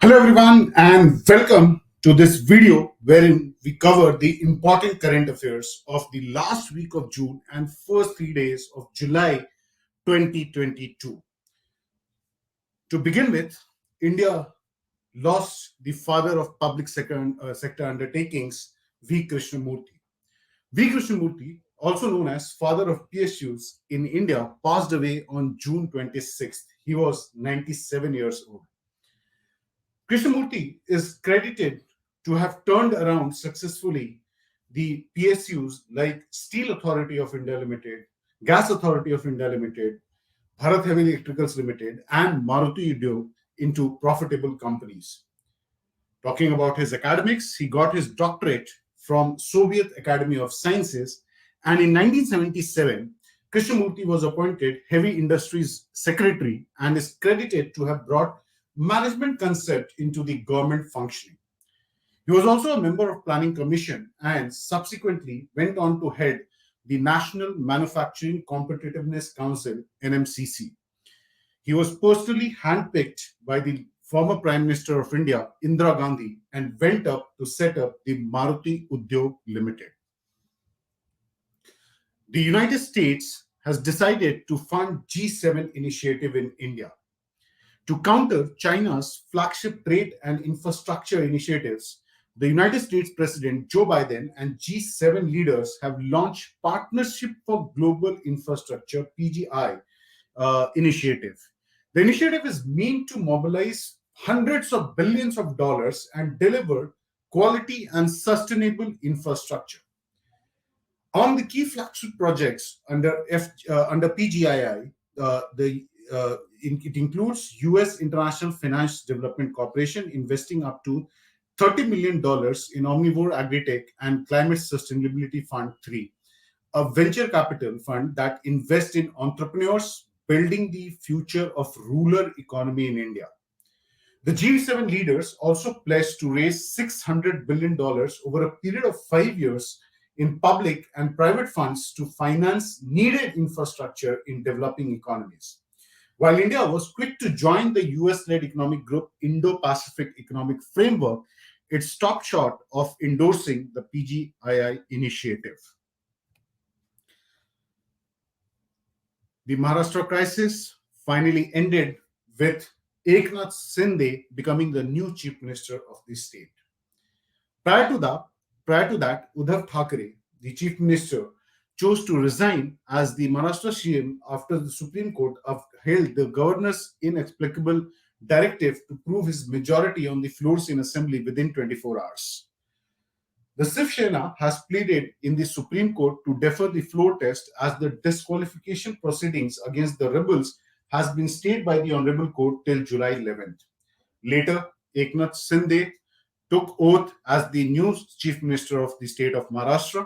Hello everyone and welcome to this video wherein we cover the important current affairs of the last week of June and first 3 days of July 2022. To begin with, India lost the father of public sector undertakings, V. Krishnamurthy. V. Krishnamurthy, also known as father of PSUs in India, passed away on June 26th. He was 97 years old. Krishnamurthy is credited to have turned around successfully the PSUs like Steel Authority of India Limited, Gas Authority of India Limited, Bharat Heavy Electricals Limited, and Maruti Uddhav into profitable companies. Talking about his academics, he got his doctorate from Soviet Academy of Sciences, and in 1977, Krishnamurthy was appointed Heavy Industries Secretary and is credited to have brought management concept into the government functioning. He was also a member of Planning Commission and subsequently went on to head the National Manufacturing Competitiveness Council, NMCC. He was personally handpicked by the former Prime Minister of India, Indira Gandhi, and went up to set up the Maruti Uddhav Limited. The United States has decided to fund G7 initiative in India. To counter China's flagship trade and infrastructure initiatives, the United States President Joe Biden and G7 leaders have launched Partnership for Global Infrastructure (PGI) initiative. The initiative is meant to mobilize hundreds of billions of dollars and deliver quality and sustainable infrastructure. On the key flagship projects under PGII, it includes U.S. International Finance Development Corporation investing up to $30 million in Omnivore Agritech and Climate Sustainability Fund 3, a venture capital fund that invests in entrepreneurs building the future of rural economy in India. The G7 leaders also pledged to raise $600 billion over a period of 5 years in public and private funds to finance needed infrastructure in developing economies. While India was quick to join the US-led economic group Indo-Pacific Economic Framework, it stopped short of endorsing the PGII initiative. The Maharashtra crisis finally ended with Eknath Shinde becoming the new chief minister of the state. Prior to that, Uddhav Thackeray, the chief minister, chose to resign as the Maharashtra CM after the Supreme Court upheld the governor's inexplicable directive to prove his majority on the floors in assembly within 24 hours. The Shiv Sena has pleaded in the Supreme Court to defer the floor test as the disqualification proceedings against the rebels has been stayed by the Honorable Court till July 11th. Later, Eknath Shinde took oath as the new chief minister of the state of Maharashtra.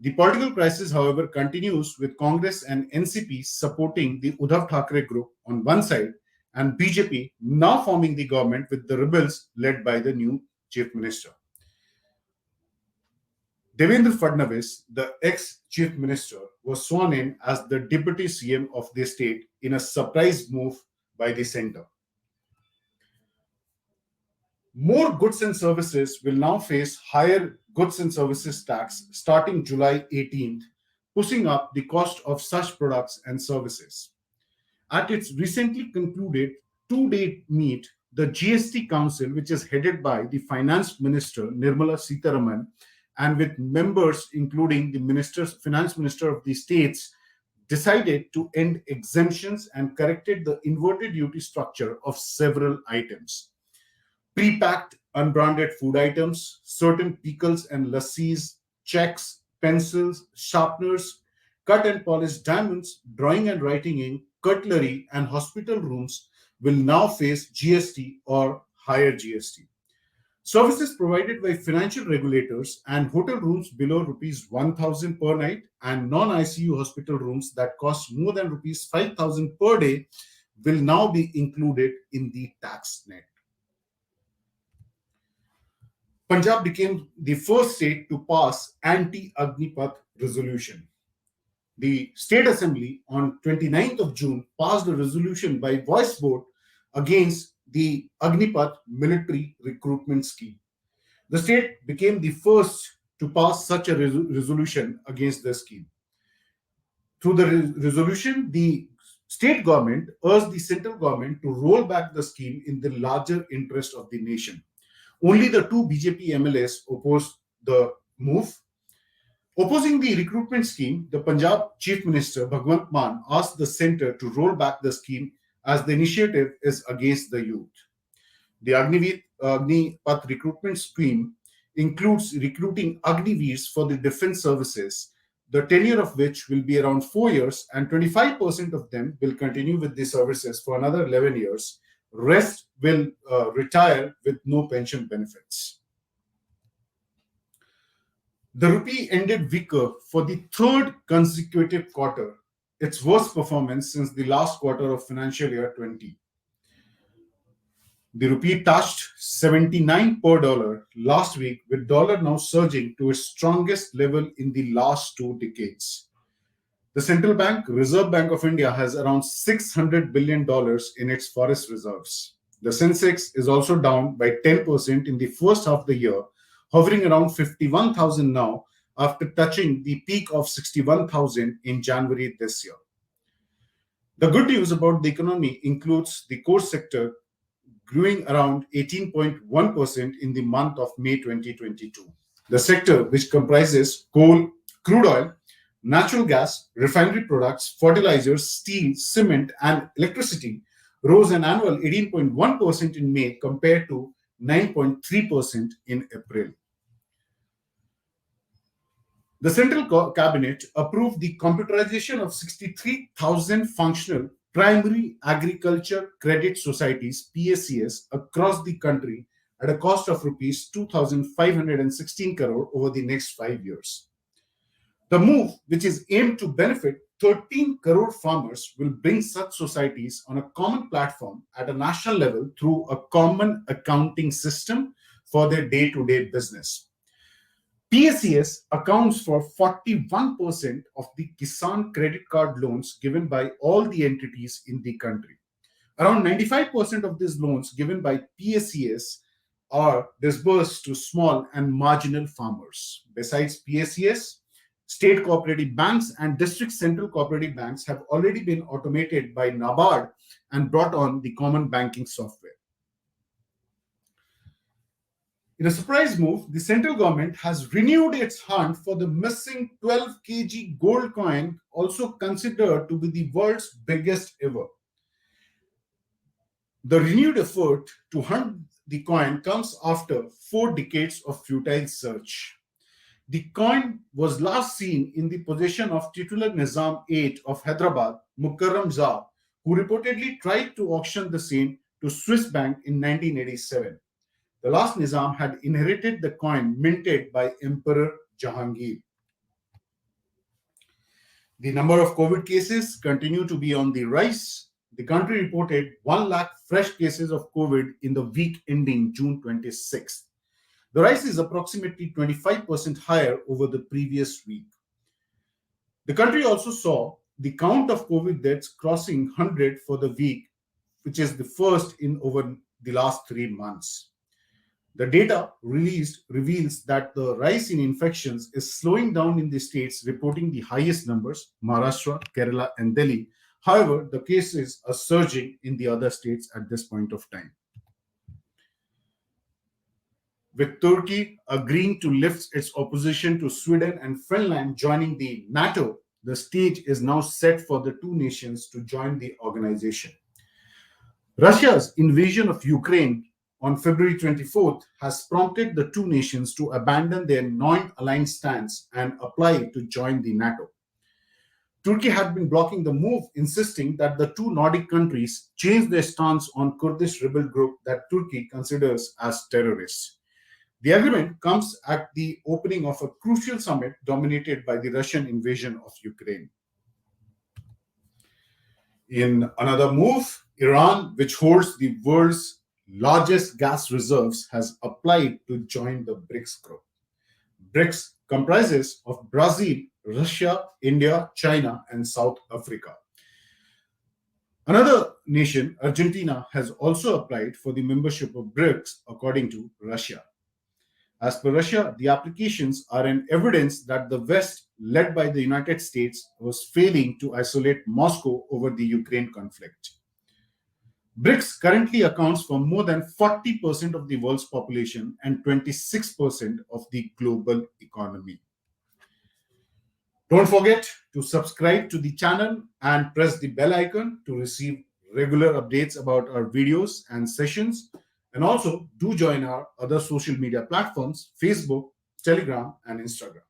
The political crisis, however, continues with Congress and NCP supporting the Uddhav Thackeray group on one side and BJP now forming the government with the rebels led by the new chief minister. Devendra Fadnavis, the ex-chief minister, was sworn in as the deputy CM of the state in a surprise move by the centre. More goods and services will now face higher goods and services tax starting July 18th, pushing up the cost of such products and services. At its recently concluded two-day meet, the GST Council, which is headed by the Finance Minister Nirmala Sitharaman, and with members including the Finance Minister of the states, decided to end exemptions and corrected the inverted duty structure of several items. Pre-packed unbranded food items, certain pickles and lassis, checks, pencils, sharpeners, cut and polished diamonds, drawing and writing ink, cutlery, and hospital rooms will now face GST or higher GST. Services provided by financial regulators and hotel rooms below rupees 1,000 per night and non-ICU hospital rooms that cost more than rupees 5,000 per day will now be included in the tax net. Punjab became the first state to pass Anti-Agnipath Resolution. The State Assembly on 29th of June passed a resolution by voice vote against the Agnipath military recruitment scheme. The state became the first to pass such a resolution against the scheme. Through the resolution, the state government urged the central government to roll back the scheme in the larger interest of the nation. Only the two BJP MLAs opposed the move. Opposing the recruitment scheme, the Punjab Chief Minister Bhagwant Mann asked the centre to roll back the scheme as the initiative is against the youth. The Agnipath recruitment scheme includes recruiting Agniveers for the defense services, the tenure of which will be around 4 years, and 25% of them will continue with the services for another 11 years. Rest will retire with no pension benefits. The rupee ended weaker for the third consecutive quarter, its worst performance since the last quarter of financial year 20. The rupee touched 79 per dollar last week, with dollar now surging to its strongest level in the last 2 decades. The central bank, Reserve Bank of India, has around $600 billion in its forex reserves. The Sensex is also down by 10% in the first half of the year, hovering around 51,000 now after touching the peak of 61,000 in January this year. The good news about the economy includes the core sector growing around 18.1% in the month of May 2022. The sector, which comprises coal, crude oil, natural gas, refinery products, fertilizers, steel, cement, and electricity, rose an annual 18.1% in May compared to 9.3% in April. The Central Cabinet approved the computerization of 63,000 functional primary agriculture credit societies (PSUs) across the country at a cost of rupees 2,516 crore over the next 5 years. The move, which is aimed to benefit 13 crore farmers, will bring such societies on a common platform at a national level through a common accounting system for their day-to-day business. PSUs accounts for 41% of the Kisan credit card loans given by all the entities in the country. Around 95% of these loans given by PSUs are disbursed to small and marginal farmers. Besides PSUs, state cooperative banks and district central cooperative banks have already been automated by NABARD and brought on the common banking software. In a surprise move, the central government has renewed its hunt for the missing 12 kg gold coin, also considered to be the world's biggest ever. The renewed effort to hunt the coin comes after 4 decades of futile search. The coin was last seen in the possession of titular Nizam VIII of Hyderabad, Mukarram Shah, who reportedly tried to auction the same to Swiss Bank in 1987. The last Nizam had inherited the coin minted by Emperor Jahangir. The number of COVID cases continue to be on the rise. The country reported 1 lakh fresh cases of COVID in the week ending June 26th. The rise is approximately 25% higher over the previous week. The country also saw the count of COVID deaths crossing 100 for the week, which is the first in over the last 3 months. The data released reveals that the rise in infections is slowing down in the states reporting the highest numbers, Maharashtra, Kerala, and Delhi. However, the cases are surging in the other states at this point of time. With Turkey agreeing to lift its opposition to Sweden and Finland joining the NATO, the stage is now set for the two nations to join the organization. Russia's invasion of Ukraine on February 24th has prompted the two nations to abandon their non-aligned stance and apply to join the NATO. Turkey had been blocking the move, insisting that the two Nordic countries change their stance on Kurdish rebel group that Turkey considers as terrorists. The agreement comes at the opening of a crucial summit dominated by the Russian invasion of Ukraine. In another move, Iran, which holds the world's largest gas reserves, has applied to join the BRICS group. BRICS comprises of Brazil, Russia, India, China, and South Africa. Another nation, Argentina, has also applied for the membership of BRICS, according to Russia. As per Russia, the applications are an evidence that the West, led by the United States, was failing to isolate Moscow over the Ukraine conflict. BRICS currently accounts for more than 40% of the world's population and 26% of the global economy. Don't forget to subscribe to the channel and press the bell icon to receive regular updates about our videos and sessions. And also do join our other social media platforms, Facebook, Telegram, and Instagram.